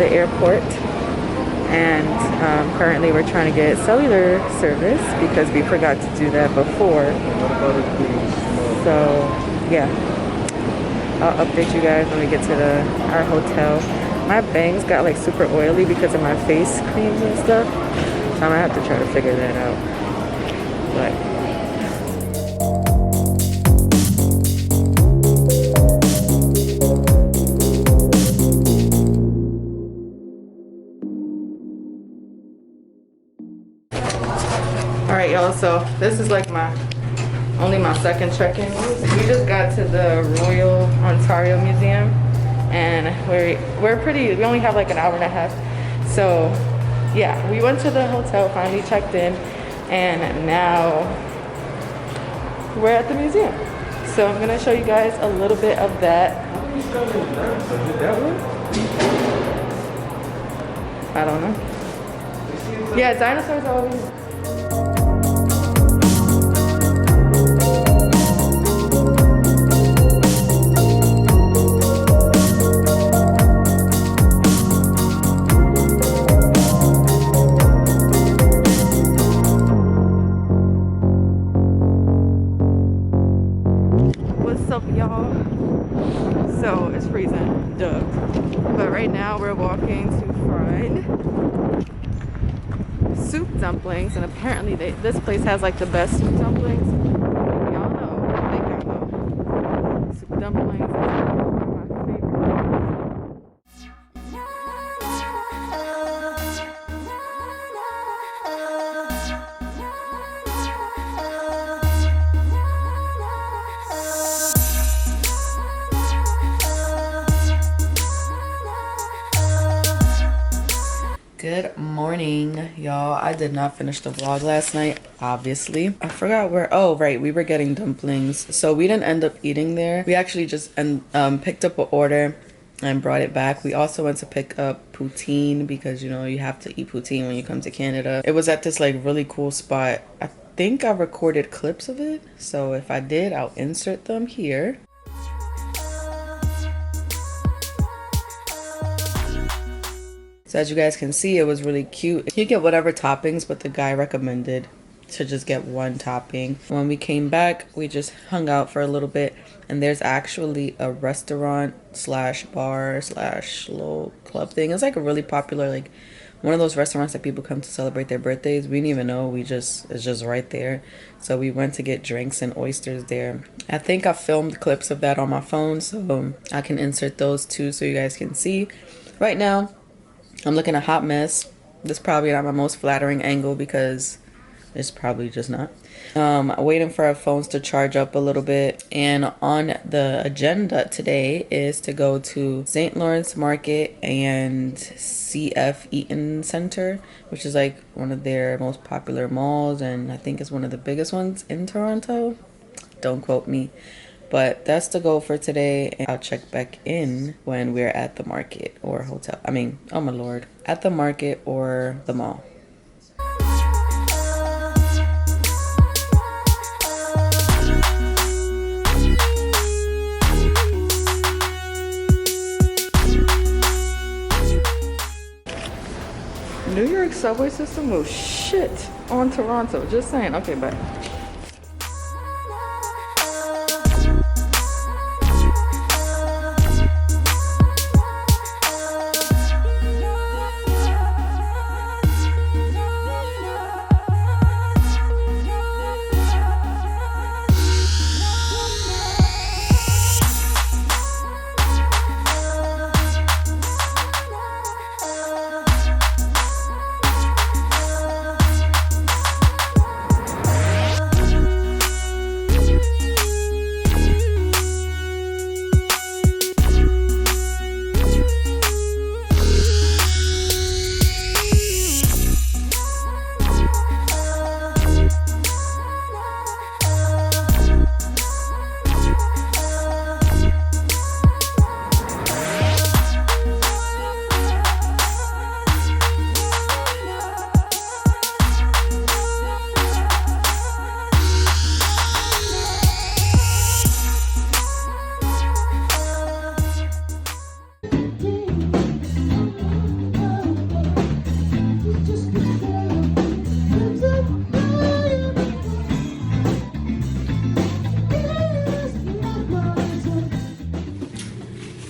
the airport, and currently we're trying to get cellular service because we forgot to do that before. So yeah, I'll update you guys when we get to our hotel. My bangs got like super oily because of my face creams and stuff, so I'm gonna have to try to figure that out. But all right, y'all, so this is like only my second check-in. We just got to the Royal Ontario Museum, and we only have like an hour and a half. So yeah, we went to the hotel, finally checked in, and now we're at the museum. So I'm gonna show you guys a little bit of that. I don't know. Yeah, dinosaurs are always. So it's freezing, duh. But right now we're walking to find soup dumplings, and apparently this place has like the best soup dumplings. Y'all know, I think y'all know. Soup dumplings are my favorite. Good morning, y'all. I did not finish the vlog last night, obviously. I forgot where. Oh, right, we were getting dumplings, so we didn't end up eating there. We actually just picked up an order and brought it back. We also went to pick up poutine because, you know, you have to eat poutine when you come to Canada. It was at this like really cool spot. I think I recorded clips of it, so if I did, I'll insert them here. So as you guys can see, it was really cute. You get whatever toppings, but the guy recommended to just get one topping. When we came back, we just hung out for a little bit, and there's actually a restaurant slash bar slash little club thing. It's like a really popular, like one of those restaurants that people come to celebrate their birthdays. We didn't even know, it's just right there. So we went to get drinks and oysters there. I think I filmed clips of that on my phone, so I can insert those too so you guys can see. Right now, I'm looking a hot mess. This is probably not my most flattering angle because it's probably just not. Waiting for our phones to charge up a little bit. And on the agenda today is to go to St. Lawrence Market and CF Eaton Centre, which is like one of their most popular malls, and I think it's one of the biggest ones in Toronto. Don't quote me. But that's the goal for today, and I'll check back in when we're at the market or hotel. I mean, oh my lord, at the market or the mall. New York subway system was shit on Toronto. Just saying. Okay, bye.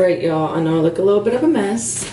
Right, y'all, I know I look a little bit of a mess,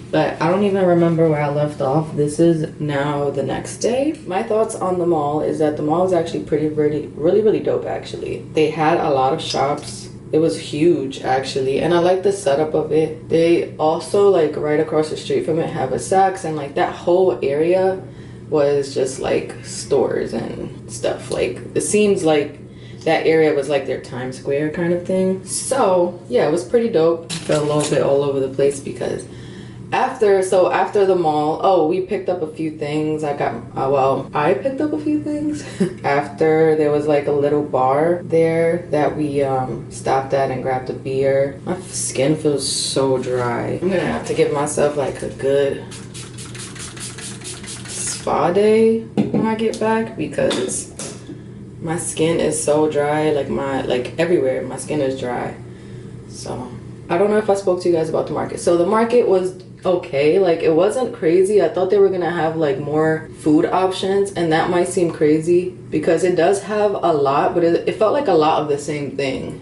but I don't even remember where I left off. This is now the next day. My thoughts on the mall is that the mall is actually really dope, actually. They had a lot of shops. It was huge, actually, and I like the setup of it. They also, like, right across the street from it have a Saks, and like that whole area was just like stores and stuff. Like, it seems like that area was like their Times Square kind of thing. So yeah, it was pretty dope. Felt a little bit all over the place because after the mall, oh, we picked up a few things. I picked up a few things. After, there was like a little bar there that we stopped at and grabbed a beer. My skin feels so dry. I'm gonna have to give myself like a good spa day when I get back because my skin is so dry. Like everywhere my skin is dry. So I don't know if I spoke to you guys about the market. So the market was okay. Like, it wasn't crazy. I thought they were gonna have like more food options, and that might seem crazy because it does have a lot, but it felt like a lot of the same thing.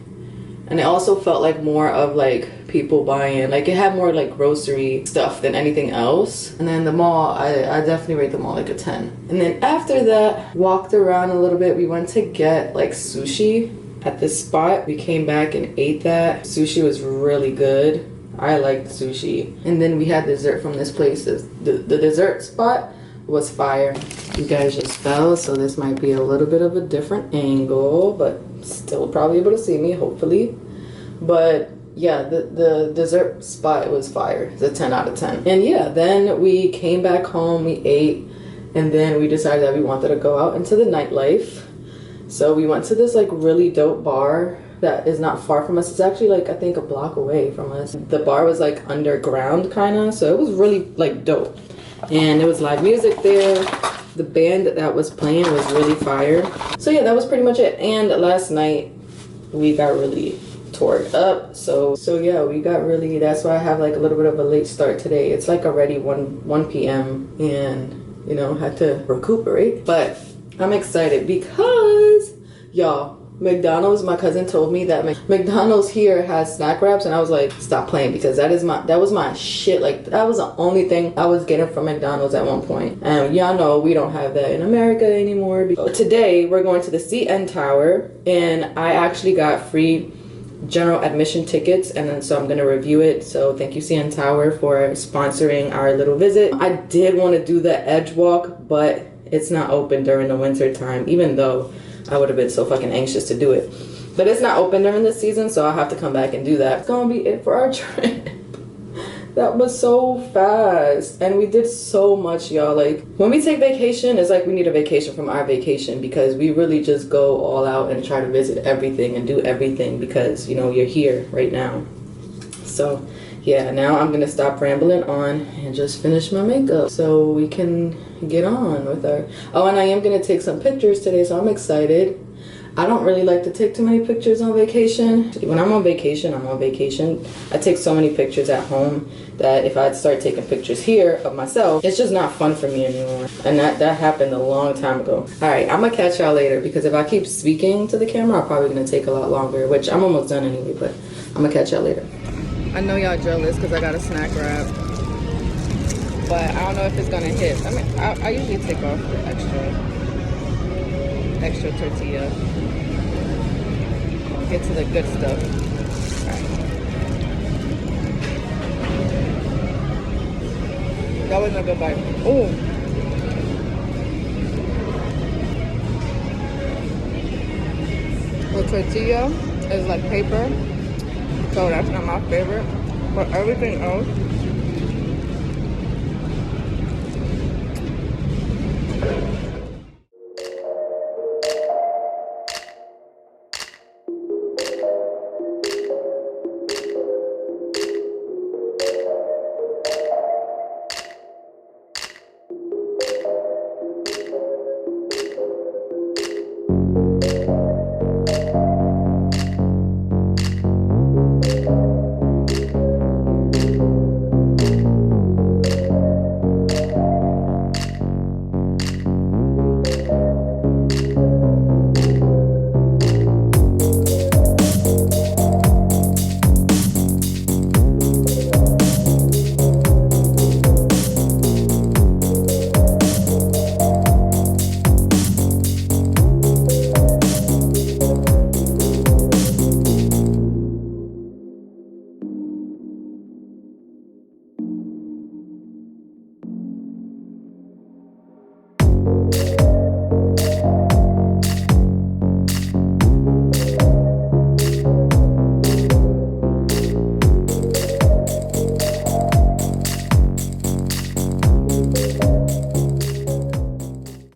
And it also felt like more of like people buying, like it had more like grocery stuff than anything else. And then the mall, I definitely rate the mall like a 10. And then after that, walked around a little bit. We went to get like sushi at this spot. We came back and ate that. Sushi was really good. I liked sushi. And then we had dessert from this place. The dessert spot was fire. You guys just fell, so this might be a little bit of a different angle, but still probably able to see me, hopefully. But yeah, the dessert spot was fire. It's a 10 out of 10. And yeah, then we came back home, we ate, and then we decided that we wanted to go out into the nightlife. So we went to this like really dope bar that is not far from us. It's actually like, I think, a block away from us. The bar was like underground kind of, so it was really like dope. And there was live music there. The band that was playing was really fire. So yeah, that was pretty much it. And last night we got really tore up. So yeah, we got really, that's why I have like a little bit of a late start today. It's like already 1 p.m. and you know, had to recuperate. But I'm excited because y'all, McDonald's, my cousin told me that McDonald's here has snack wraps, and I was like, stop playing, because that was my shit. Like, that was the only thing I was getting from McDonald's at one point. And y'all know we don't have that in America anymore. Today we're going to the CN Tower, and I actually got free general admission tickets, and then so I'm gonna review it. So thank you, CN Tower, for sponsoring our little visit. I did want to do the edge walk, but it's not open during the winter time, even though I would have been so fucking anxious to do it. But it's not open during this season, so I'll have to come back and do that. It's gonna be it for our trip. That was so fast, and we did so much, y'all. Like, when we take vacation, it's like we need a vacation from our vacation, because we really just go all out and try to visit everything and do everything because, you know, you're here right now. So yeah, now I'm gonna stop rambling on and just finish my makeup so we can get on with our, oh, and I am gonna take some pictures today, so I'm excited. I don't really like to take too many pictures on vacation. When I'm on vacation, I'm on vacation. I take so many pictures at home that if I'd start taking pictures here of myself, it's just not fun for me anymore. And that happened a long time ago. All right, I'm gonna catch y'all later, because if I keep speaking to the camera, I'm probably gonna take a lot longer, which I'm almost done anyway, but I'm gonna catch y'all later. I know y'all jealous because I got a snack wrap, but I don't know if it's gonna hit. I mean, I usually take off the extra tortilla. Get to the good stuff. All right. That wasn't a good bite. Ooh. The tortilla is like paper, so that's not my favorite. But everything else